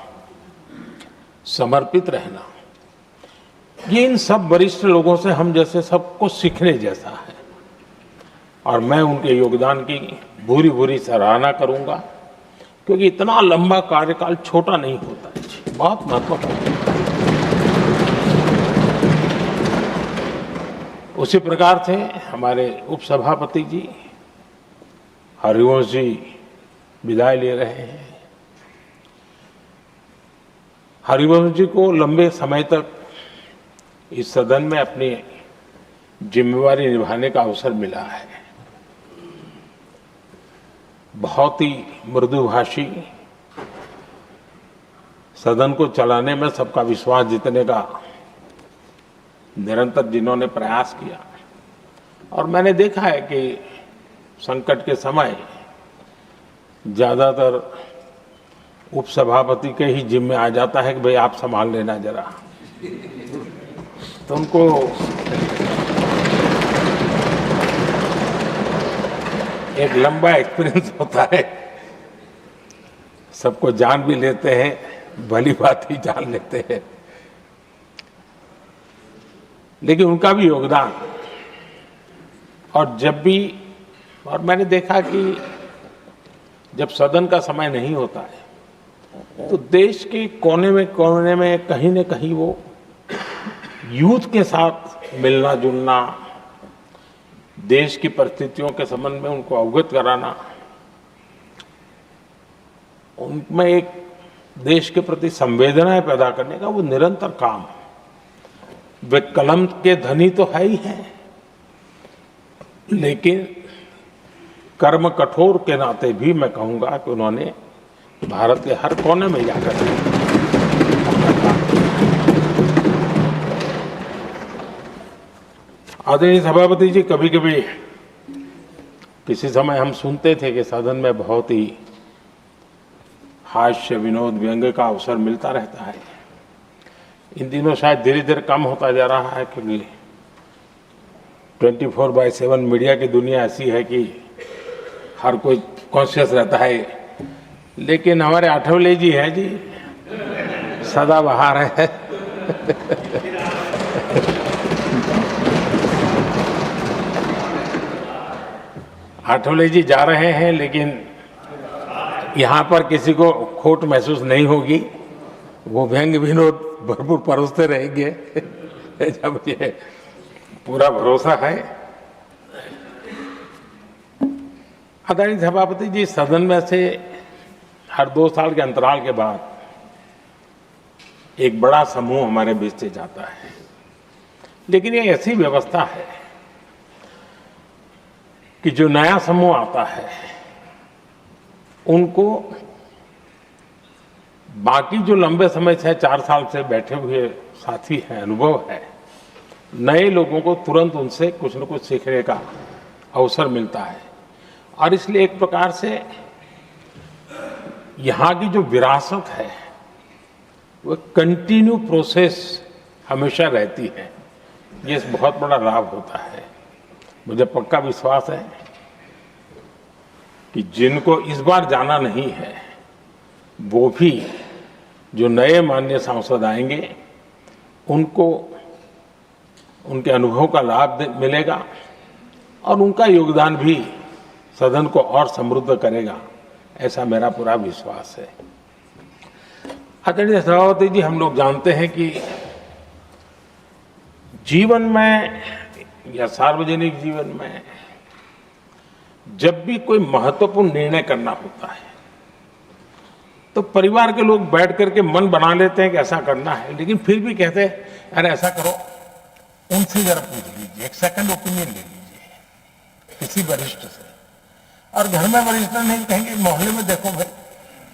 समर्पित रहना, ये इन सब वरिष्ठ लोगों से हम जैसे सबको सीखने जैसा है. और मैं उनके योगदान की भूरी भूरी सराहना करूंगा, क्योंकि इतना लंबा कार्यकाल छोटा नहीं होता है, बहुत महत्वपूर्ण है. उसी प्रकार से हमारे उपसभापति जी हरिवंश जी विदाई ले रहे हैं। हरिवंश जी को लंबे समय तक इस सदन में अपनी जिम्मेवारी निभाने का अवसर मिला है। बहुत ही मृदुभाषी, सदन को चलाने में सबका विश्वास जीतने का निरंतर जिन्होंने प्रयास किया, और मैंने देखा है कि संकट के समय ज्यादातर उपसभापति के ही जिम्मे आ जाता है कि भाई आप संभाल लेना जरा, तो उनको एक लंबा एक्सपीरियंस होता है, सबको जान भी लेते हैं, भली बात ही जान लेते हैं। लेकिन उनका भी योगदान, और जब भी, और मैंने देखा कि जब सदन का समय नहीं होता है तो देश के कोने में कहीं न कहीं वो यूथ के साथ मिलना जुलना, देश की परिस्थितियों के संबंध में उनको अवगत कराना, उनमें एक देश के प्रति संवेदनाएं पैदा करने का वो निरंतर काम। वे कलम के धनी तो है ही हैं, लेकिन कर्म कठोर के नाते भी मैं कहूंगा कि उन्होंने भारत के हर कोने में जाकर आदरणीय सभापति जी, कभी कभी किसी समय हम सुनते थे कि सदन में बहुत ही हास्य विनोद व्यंग्य का अवसर मिलता रहता है। इन दिनों शायद धीरे धीरे कम होता जा रहा है, क्योंकि 24/7 मीडिया की दुनिया ऐसी है कि हर कोई कॉन्शियस रहता है। लेकिन हमारे आठवले जी हैं जी, सदाबहार है। आठवले जी जा रहे हैं, लेकिन यहाँ पर किसी को खोट महसूस नहीं होगी, वो व्यंग्य विनोद भरपूर परोसते रहेंगे। जब ये पूरा भरोसा है। आदरणीय सभापति जी, सदन में से हर 2 साल के अंतराल के बाद एक बड़ा समूह हमारे बीच से जाता है, लेकिन ये ऐसी व्यवस्था है कि जो नया समूह आता है उनको बाकी जो लंबे समय से 4 साल से बैठे हुए साथी हैं, अनुभव है, नए लोगों को तुरंत उनसे कुछ न कुछ सीखने का अवसर मिलता है। और इसलिए एक प्रकार से यहाँ की जो विरासत है वो कंटिन्यू प्रोसेस हमेशा रहती है। ये बहुत बड़ा लाभ होता है। मुझे पक्का विश्वास है कि जिनको इस बार जाना नहीं है वो भी जो नए माननीय सांसद आएंगे उनको उनके अनुभव का लाभ मिलेगा और उनका योगदान भी सदन को और समृद्ध करेगा, ऐसा मेरा पूरा विश्वास है। आदरणीय सभापति जी, हम लोग जानते हैं कि जीवन में या सार्वजनिक जीवन में जब भी कोई महत्वपूर्ण निर्णय करना होता है तो परिवार के लोग बैठ करके मन बना लेते हैं कि ऐसा करना है, लेकिन फिर भी कहते हैं अरे ऐसा करो, उनसे जरा पूछ लीजिए, एक सेकंड ओपिनियन ले लीजिए किसी वरिष्ठ से। और घर में वरिष्ठ नहीं कहेंगे, मोहल्ले में देखो भाई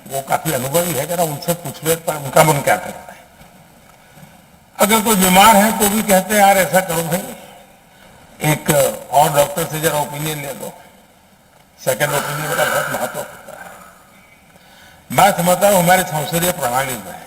वो काफी अनुभवी है, जरा उनसे पूछ ले पर उनका मन क्या करता है। अगर कोई बीमार है तो भी कहते हैं यार ऐसा करो भाई, एक और डॉक्टर से जरा ओपिनियन ले लो। सेकंड ओपिनियन का बहुत महत्व होता है। मैं समझता हूं हमारे संसदीय प्रणाली में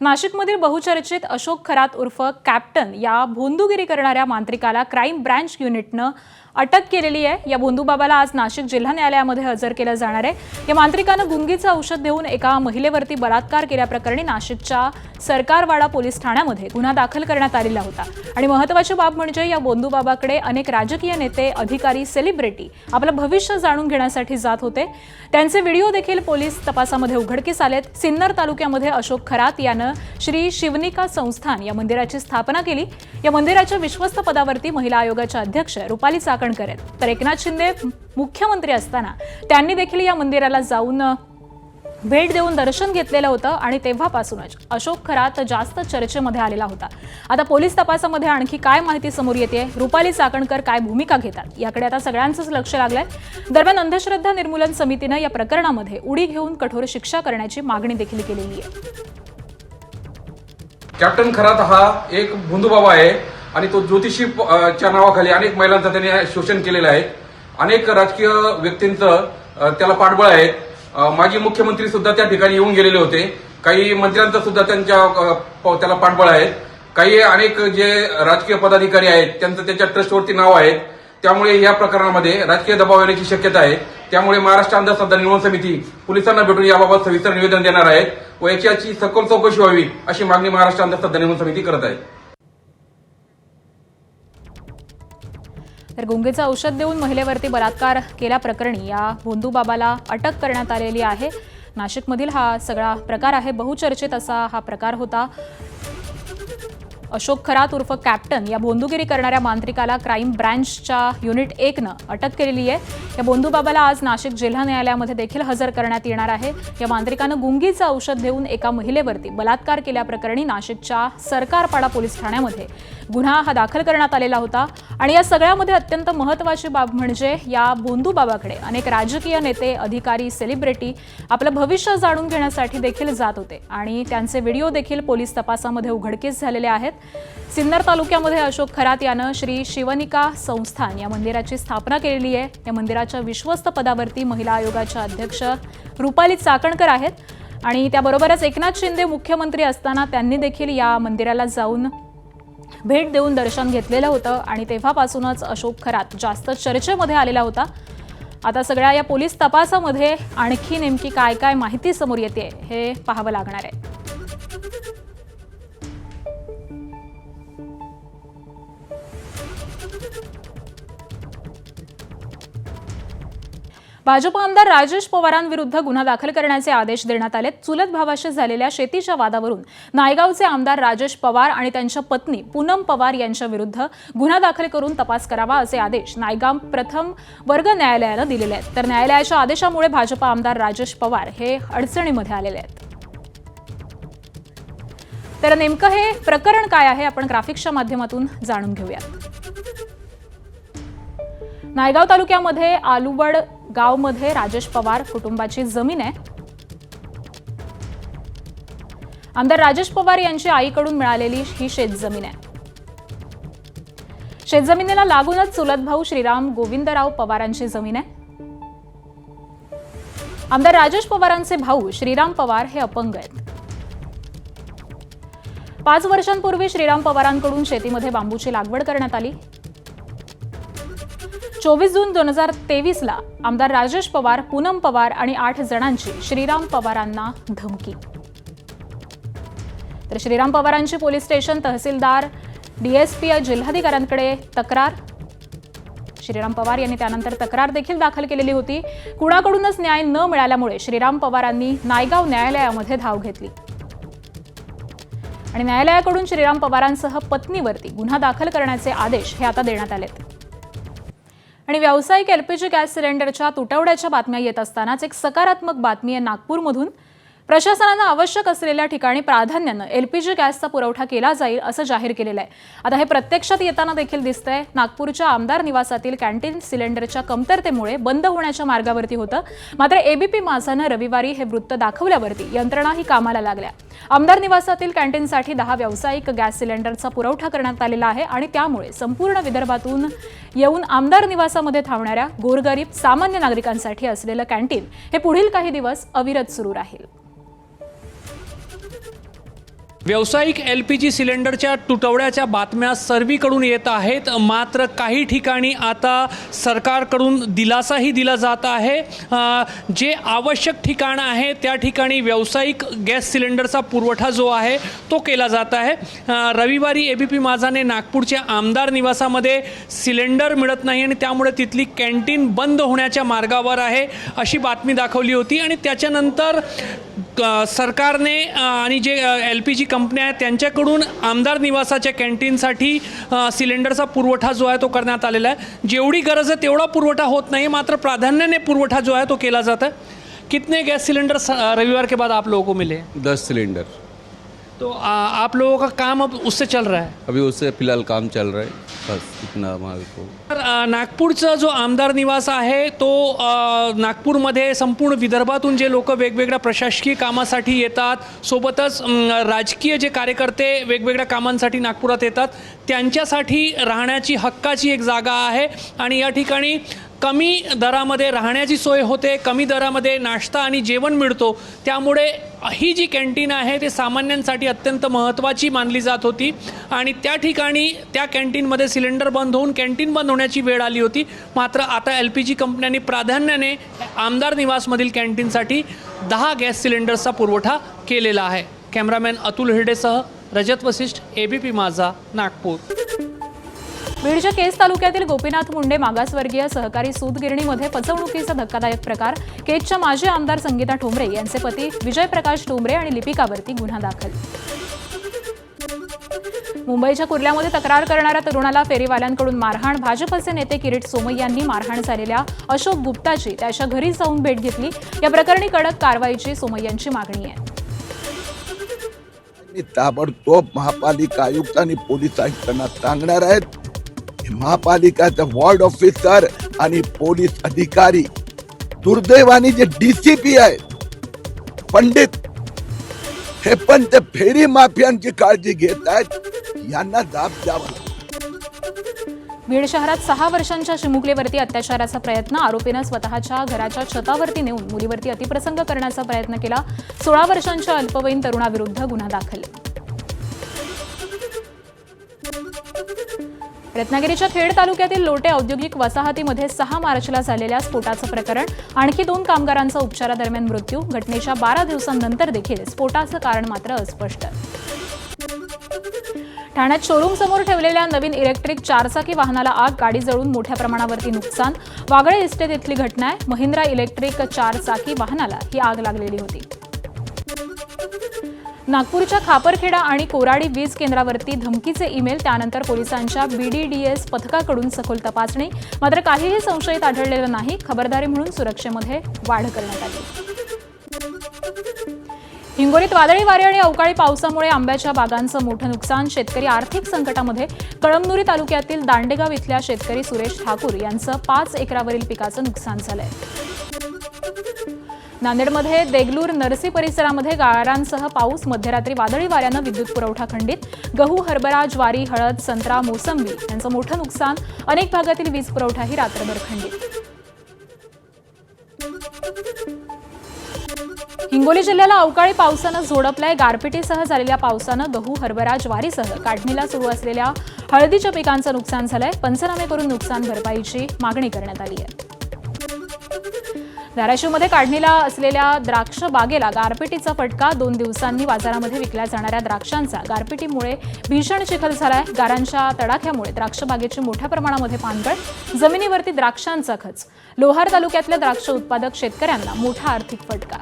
नाशिकमधील बहुचर्चित अशोक खरात उर्फ कॅप्टन या भोंदूगिरी करणाऱ्या मांत्रिकाला क्राईम ब्रँच युनिटनं अटक केलेली आहे। या भोंदूबाबाला आज नाशिक जिल्हा न्यायालयामध्ये हजर केलं जाणार आहे। या मांत्रिकानं गुंगीचं औषध देऊन एका महिलेवरती बलात्कार केल्याप्रकरणी नाशिकच्या सरकारवाडा पोलीस ठाण्यामध्ये गुन्हा दाखल करण्यात आलेला होता। आणि महत्त्वाची बाब म्हणजे या भोंदूबाबाकडे अनेक राजकीय नेते, अधिकारी, सेलिब्रिटी आपलं भविष्य जाणून घेण्यासाठी जात होते। त्यांचे व्हिडिओ देखील पोलीस तपासामध्ये उघडकीस आलेत। सिन्नर तालुक्यामध्ये अशोक खरात यानं श्री शिवनिका संस्थान या मंदिराची स्थापना केली। या मंदिराच्या विश्वस्त पदावरती महिला आयोगाच्या अध्यक्ष रुपाली चाकणकर आहेत। तर एकनाथ शिंदे मुख्यमंत्री असताना त्यांनी देखील या मंदिराला जाऊन भेट देऊन दर्शन घेतलेलं होतं आणि तेव्हापासूनच अशोक खरात जास्त चर्चेमध्ये आलेला होता। आता पोलीस तपासामध्ये आणखी काय माहिती समोर येते, रुपाली चाकणकर काय भूमिका घेतात, याकडे आता सगळ्यांचंच लक्ष लागलंय। दरम्यान अंधश्रद्धा निर्मूलन समितीनं या प्रकरणामध्ये उडी घेऊन कठोर शिक्षा करण्याची मागणी देखील केलेली आहे।
कॅप्टन खरात हा एक भोंदूबाबा आहे आणि तो ज्योतिषीच्या नावाखाली अनेक महिलांचं त्यांनी शोषण केलेलं आहे। अनेक राजकीय व्यक्तींचं त्याला पाठबळ आहे। माजी मुख्यमंत्री सुद्धा त्या ठिकाणी येऊन गेलेले होते। काही मंत्र्यांचं सुद्धा त्याला पाठबळ आहे। काही अनेक जे राजकीय पदाधिकारी आहेत त्यांचं त्याच्या ट्रस्टवरती नाव आहे। त्यामुळे या प्रकरणामध्ये राजकीय दबाव येण्याची शक्यता आहे। त्यामुळे महाराष्ट्र अंधश्रद्धा निर्मूलन समिती पोलिसांना भेटून याबाबत सविस्तर निवेदन देणार आहेत व याची सखोल चौकशी व्हावी अशी मागणी महाराष्ट्र अंधश्रद्धा निर्मूलन समिती करत आहे।
तर गुंगीचं औषध देऊन महिलेवरती बलात्कार केल्याप्रकरणी या भोंदूबाबाला अटक करण्यात आलेली आहे। नाशिकमधील हा सगळा प्रकार आहे। बहुचर्चित असा हा प्रकार होता। अशोक खरात उर्फ कॅप्टन या भोंदूगिरी करणाऱ्या मांत्रिकाला क्राईम ब्रांचच्या युनिट 1नं अटक केलेली आहे। या भोंदूबाबाला आज नाशिक जिल्हा न्यायालयामध्ये देखील हजर करण्यात येणार आहे। या मांत्रिकानं गुंगीचं औषध देऊन एका महिलेवरती बलात्कार केल्याप्रकरणी नाशिकच्या सरकारपाडा पोलीस ठाण्यामध्ये गुन्हा हा दाखल करण्यात आलेला होता। आणि या सगळ्यामध्ये अत्यंत महत्त्वाची बाब म्हणजे या भोंदूबाबाकडे अनेक राजकीय नेते, अधिकारी, सेलिब्रिटी आपलं भविष्य जाणून घेण्यासाठी देखील जात होते आणि त्यांचे व्हिडिओ देखील पोलीस तपासामध्ये उघडकीस झालेले आहेत। सिन्नर तालुक्यामध्ये अशोक खरात यानं श्री शिवनिका संस्थान या मंदिराची स्थापना केलेली आहे। या मंदिराच्या विश्वस्त पदावरती महिला आयोगाच्या अध्यक्ष रुपाली चाकणकर आहेत आणि त्याबरोबरच एकनाथ शिंदे मुख्यमंत्री असताना त्यांनी देखील या मंदिराला जाऊन भेट देऊन दर्शन घेतलेलं होतं आणि तेव्हापासूनच अशोक खरात जास्त चर्चेमध्ये आलेला होता। आता सगळ्या या पोलीस तपासामध्ये आणखी नेमकी काय काय माहिती समोर येते हे पाहावं लागणार आहे। भाजप आमदार राजेश पवारांविरुद्ध गुन्हा दाखल करण्याचे आदेश देण्यात आले। चुलत भावाशी झालेल्या शेतीच्या वादावरून नायगावचे आमदार राजेश पवार आणि त्यांच्या पत्नी पूनम पवार यांच्या विरुद्ध गुन्हा दाखल करून तपास करावा असे आदेश नायगाव प्रथम वर्ग न्यायालयानं दिलेले आहेत। तर न्यायालयाच्या आदेशामुळे भाजप आमदार राजेश पवार हे अडचणीमध्ये आलेले आहेत। तर नेमकं हे प्रकरण काय आहे आपण ग्राफिक्सच्या माध्यमातून जाणून घेऊयात। नायगाव तालुक्यामध्ये आलुवड गावमध्ये राजेश पवार कुटुंबाची जमीन आहे। आमदार राजेश पवार यांची आईकडून मिळालेली ही शेतजमीन आहे। शेतजमिनीला लागूनच चुलत भाऊ श्रीराम गोविंदराव पवारांची जमीन आहे। आमदार राजेश पवारांचे भाऊ श्रीराम पवार हे अपंग आहेत। 5 वर्षांपूर्वी श्रीराम पवारांकडून शेतीमध्ये बांबूची लागवड करण्यात आली। 24 जून 2023ला आमदार राजेश पवार, पूनम पवार आणि 8 जणांची श्रीराम पवारांना धमकी। तर श्रीराम पवारांची पोलीस स्टेशन, तहसीलदार, डीएसपी जिल्हाधिकाऱ्यांकडे तक्रार। श्रीराम पवार यांनी त्यानंतर तक्रार देखील दाखल केलेली होती। कुणाकडूनच न्याय न मिळाल्यामुळे श्रीराम पवारांनी नायगाव न्यायालयामध्ये धाव घेतली आणि न्यायालयाकडून श्रीराम पवारांसह पत्नीवरती गुन्हा दाखल करण्याचे आदेश हे आता देण्यात आलेत। आणि व्यावसायिक एलपीजी गॅस सिलेंडरच्या तुटवड्याच्या बातम्या येत असतानाच एक सकारात्मक बातमी आहे नागपूरमधून। प्रशासनानं आवश्यक असलेल्या ठिकाणी प्राधान्यानं एलपीजी गॅसचा पुरवठा केला जाईल असं जाहीर केलेलं आहे। आता हे प्रत्यक्षात येताना देखील दिसतंय। नागपूरच्या आमदार निवासातील कॅन्टीन सिलेंडरच्या कमतरतेमुळे बंद होण्याच्या मार्गावरती होतं। मात्र एबीपी माझानं रविवारी हे वृत्त दाखवल्यावरती यंत्रणाही कामाला लागल्या। आमदार निवासातील कॅन्टीनसाठी 10 व्यावसायिक गॅस सिलेंडरचा पुरवठा करण्यात आलेला आहे आणि त्यामुळे संपूर्ण विदर्भातून येऊन आमदार निवासामध्ये थांबणाऱ्या गोरगरीब सामान्य नागरिकांसाठी असलेलं कॅन्टीन हे पुढील काही दिवस अविरत सुरू राहील।
व्यावसायिक LPG सिलेंडरच्या तुटवड्याच्या बातम्या सर्वीकडून येत आहेत, मात्र काही ठिकाणी आता सरकारकडून दिलासाही दिला जात आहे। जे आवश्यक ठिकाण आहे त्या ठिकाणी व्यावसायिक गॅस सिलेंडरचा पुरवठा जो आहे तो केला जात आहे। रविवारी ABP माझाने नागपूरच्या आमदार निवासामध्ये सिलेंडर मिळत नाही आणि त्यामुळे तिथली कॅन्टीन बंद होण्याच्या मार्गावर आहे अशी बातमी दाखवली होती आणि त्याच्यानंतर सरकारने आणि जे LPG कंपन्या आहेत त्यांच्याकडून आमदार निवासाच्या कॅन्टीनसाठी सिलेंडरचा पुरवठा जो आहे तो करण्यात आलेला आहे। जेवढी गरज आहे तेवढा पुरवठा होत नाही, मात्र प्राधान्याने पुरवठा जो है तो केला जाता है। कितने गैस सिलेंडर रविवार के बाद आप लोगों को मिले?
10 सिलेंडर।
तो आप लोगों का काम अब उससे चल रहा है?
अभी उससे फिलहाल काम चल रहा है, बस इतना हमारे को।
नागपूरचा जो आमदार निवास आहे तो नागपूरमध्ये संपूर्ण विदर्भातून जे लोक वेगवेगळ्या प्रशासकीय कामासाठी येतात, सोबतच राजकीय जे कार्यकर्ते वेगवेगळ्या कामांसाठी नागपुरात येतात त्यांच्यासाठी राहण्याची हक्काची एक जागा आहे आणि या ठिकाणी कमी दरामध्ये राहण्याची सोय होते, कमी दरामध्ये नाश्ता आणि जेवण मिळतो। त्यामुळे ही जी कॅन्टीन आहे ते सामान्यांसाठी अत्यंत महत्त्वाची मानली जात होती आणि त्या ठिकाणी त्या कॅन्टीनमध्ये सिलेंडर बंद होऊन कॅन्टीन बंद होण्याची वेळ आली होती। मात्र आता LPG कंपन्यांनी प्राधान्याने आमदार निवासमधील कॅन्टीनसाठी 10 गॅस सिलेंडर्सचा पुरवठा केलेला आहे। कॅमेरामॅन अतुल हिरडेसह रजत वशिष्ठ, ABP माझा, नागपूर।
बीडच्या केज तालुक्यातील गोपीनाथ मुंडे मागासवर्गीय सहकारी सूतगिरणीमध्ये फसवणुकीचा धक्कादायक प्रकार। केजच्या माजी आमदार संगीता ठोंबरे यांचे पती विजय प्रकाश ठोंबरे आणि लिपिकावरती गुन्हा दाखल। मुंबईच्या कुर्ल्यामध्ये तक्रार करणाऱ्या तरुणाला फेरीवाल्यांकडून मारहाण। भाजपचे नेते किरीट सोमय्या यांनी मारहाण झालेल्या अशोक गुप्ताची त्याच्या घरी जाऊन भेट घेतली। या प्रकरणी कडक कारवाईची सोमय्यांची मागणी आहे।
ताबडतोब महापालिका आयुक्त आणि पोलीस आयुक्तांना सांगणार आहेत, महापालिकाचा वॉर्ड ऑफिसर आणि पोलीस अधिकारी दुर्दैवाने जे DCP आहेत पंडित हे पण ते फेरी माफियांची काळजी घेत आहेत, यांना दाब द्यावा।
बीड शहरात 6 वर्षांच्या चिमुकलीवरती अत्याचाराचा प्रयत्न। आरोपीनं स्वतःच्या घराच्या छतावरती नेऊन मुलीवरती अतिप्रसंग करण्याचा प्रयत्न केला। 16 वर्षांच्या अल्पवयीन तरुणाविरुद्ध गुन्हा दाखल। रत्नागिरीच्या खेड तालुक्यातील लोटे औद्योगिक वसाहतीमध्ये 6 मार्चला झालेल्या स्फोटाचं प्रकरण। आणखी 2 कामगारांचा उपचारादरम्यान मृत्यू। घटनेच्या 12 दिवसांनंतर देखील स्फोटाचं कारण मात्र अस्पष्ट। ठाण्यात शोरूम समोर ठेवलेल्या नवीन इलेक्ट्रिक 4चाकी वाहनाला आग, गाडी जळून मोठ्या प्रमाणावरती नुकसान। वागळे इस्टेट इथली घटना आहे। महिंद्रा इलेक्ट्रिक 4चाकी वाहनाला ही आग लागलेली होती। नागपूरच्या खापरखेडा आणि कोराडी वीज केंद्रावरती धमकीचे ईमेल, त्यानंतर पोलिसांच्या BDDS पथकाकडून सखोल तपासणी। मात्र काहीही संशयित आढळलेलं नाही। खबरदारी म्हणून सुरक्षेमध्ये वाढ करण्यात आली। हिंगोलीत वादळी वारे आणि अवकाळी पावसामुळे आंब्याच्या बागांचं मोठं नुकसान। शेतकरी आर्थिक संकटामध्ये। कळमनुरी तालुक्यातील दांडेगाव इथल्या शेतकरी सुरेश ठाकूर यांचं 5 एकरावरील पिकाचं नुकसान झालंय। नांदेडमध्ये देगलूर नरसी परिसरामध्ये गारांसह पाऊस। मध्यरात्री वादळी वाऱ्यानं विद्युत पुरवठा खंडित। गहू, हरभरा, ज्वारी, हळद, संत्रा, मोसंबी यांचं मोठं नुकसान। अनेक भागातील वीज पुरवठाही रात्रभर खंडित। हिंगोली जिल्ह्याला अवकाळी पावसानं झोडपलंय। गारपिटीसह झालेल्या पावसानं गहू, हरभरा, ज्वारीसह काढणीला सुरू असलेल्या हळदीच्या पिकांचं नुकसान झालंय। पंचनामे करून नुकसान भरपाईची मागणी करण्यात आली आहे। धाराशिवमध्ये काढणीला असलेल्या द्राक्ष बागेला गारपिटीचा फटका। 2 दिवसांनी बाजारामध्ये विकल्या जाणाऱ्या द्राक्षांचा गारपिटीमुळे भीषण चिखल झालाय। गारांच्या तडाख्यामुळे द्राक्ष बागेची मोठ्या प्रमाणामध्ये पानगळ। जमिनीवरती द्राक्षांचा खच। लोहार तालुक्यातल्या द्राक्ष उत्पादक शेतकऱ्यांना मोठा आर्थिक फटका।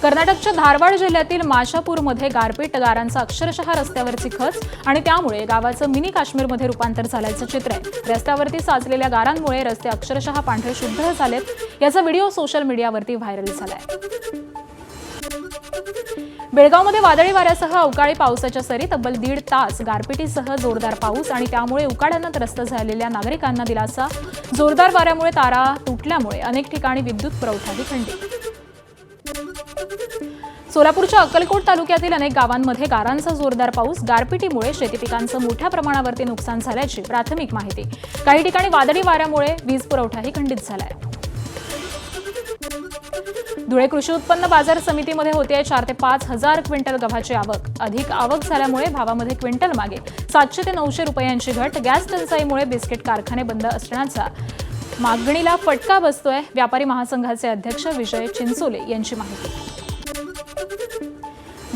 कर्नाटकच्या धारवाड जिल्ह्यातील माशापूरमध्ये गारपीट। गारांचा अक्षरशः रस्त्यावरची खच आणि त्यामुळे गावाचं मिनी काश्मीरमध्ये रूपांतर झाल्याचं चित्र आहे। रस्त्यावरती साचलेल्या गारांमुळे रस्ते अक्षरशः पांढरे शुभ्र झालेत। याचा व्हिडिओ सोशल मीडियावरती व्हायरल झालाय। बेळगावमध्ये वादळी वाऱ्यासह अवकाळी पावसाच्या सरी। तब्बल 1.5 तास गारपिटीसह जोरदार पाऊस आणि त्यामुळे उकाड्यानं त्रस्त झालेल्या नागरिकांना दिलासा। जोरदार वाऱ्यामुळे तारा तुटल्यामुळे अनेक ठिकाणी विद्युत पुरवठाही खंडित। सोलापूरच्या अक्कलकोट तालुक्यातील अनेक गावांमध्ये गारांचा जोरदार पाऊस। गारपिटीमुळे शेती पिकांचं मोठ्या प्रमाणावरती नुकसान झाल्याची प्राथमिक माहिती। काही ठिकाणी वादळी वाऱ्यामुळे वीज पुरवठाही खंडित झालाय। धुळे कृषी उत्पन्न बाजार समितीमध्ये होते 4 ते 5 हजार क्विंटल गव्हाची आवक. अधिक आवक झाल्यामुळे भावामध्ये क्विंटल मागे 700 ते 900 रुपयांची घट. गॅस टंचाईमुळे बिस्किट कारखाने बंद असण्याचा मागणीला फटका बसतोय. व्यापारी महासंघाचे अध्यक्ष विजय चिंचोले यांची माहिती.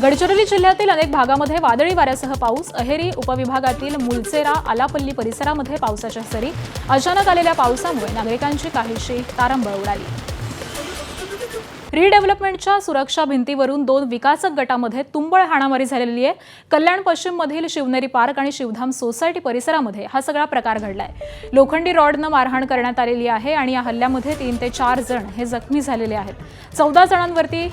गडचिरोली जिल्ह्यातील अनेक भागामध्ये वादळी वाऱ्यासह पाऊस. अहेरी उपविभागातील मुलचेरा आलापल्ली परिसरामध्ये पावसाच्या सरी. अचानक आलेल्या पावसामुळे नागरिकांची काहीशी तारंबळ उडाली. रिडेव्हलपमेंटच्या सुरक्षा भिंतीवरून 2 विकासक गटामध्ये तुंबळ हाणामारी झालेली आहे. कल्याण पश्चिममधील शिवनेरी पार्क आणि शिवधाम सोसायटी परिसरामध्ये हा सगळा प्रकार घडलाय. लोखंडी रॉडनं मारहाण करण्यात आलेली आहे आणि या हल्ल्यामध्ये 3 ते 4 जण हे जखमी झालेले आहेत. 14 जणांवरती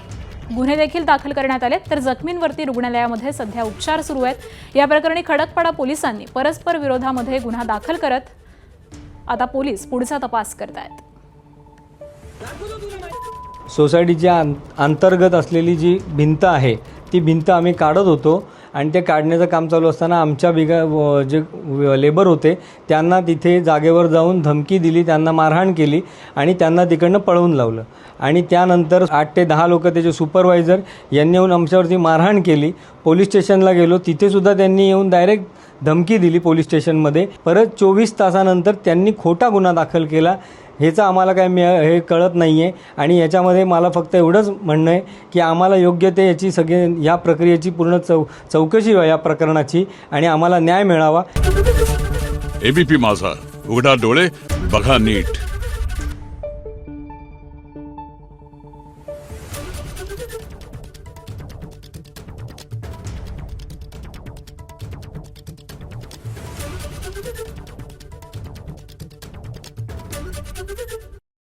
गुन्हे देखील दाखल करण्यात आले, तर जखमींवरती रुग्णालयामध्ये सध्या उपचार सुरू आहेत. या प्रकरणी खडकपाडा पोलिसांनी परस्पर विरोधामध्ये गुन्हा दाखल करत आता पोलीस पुढचा तपास करत आहेत.
सोसायटीच्या अंतर्गत असलेली जी भिंत आहे ती भिंत आम्ही काढत होतो आणि ते काढण्याचं काम चालू असताना आमच्या जे लेबर होते त्यांना तिथे जागेवर जाऊन धमकी दिली, त्यांना मारहाण केली आणि त्यांना तिकडनं पळवून लावलं. आणि त्यानंतर 8 ते 10 लोक त्याचे सुपरवायझर यांनी येऊन आमच्यावरती मारहाण केली. पोलीस स्टेशनला गेलो, तिथेसुद्धा त्यांनी येऊन डायरेक्ट धमकी दिली पोलीस स्टेशनमध्ये. परत 24 तासानंतर त्यांनी खोटा गुन्हा दाखल केला. ह्याचं आम्हाला काय हे कळत नाही आहे आणि याच्यामध्ये मला फक्त एवढंच म्हणणं आहे की आम्हाला योग्य ते याची सगळी या प्रक्रियेची पूर्ण चौकशी व्हावी या प्रकरणाची आणि आम्हाला न्याय मिळावा.
एबीपी माझा, उघडा डोळे बघा नीट.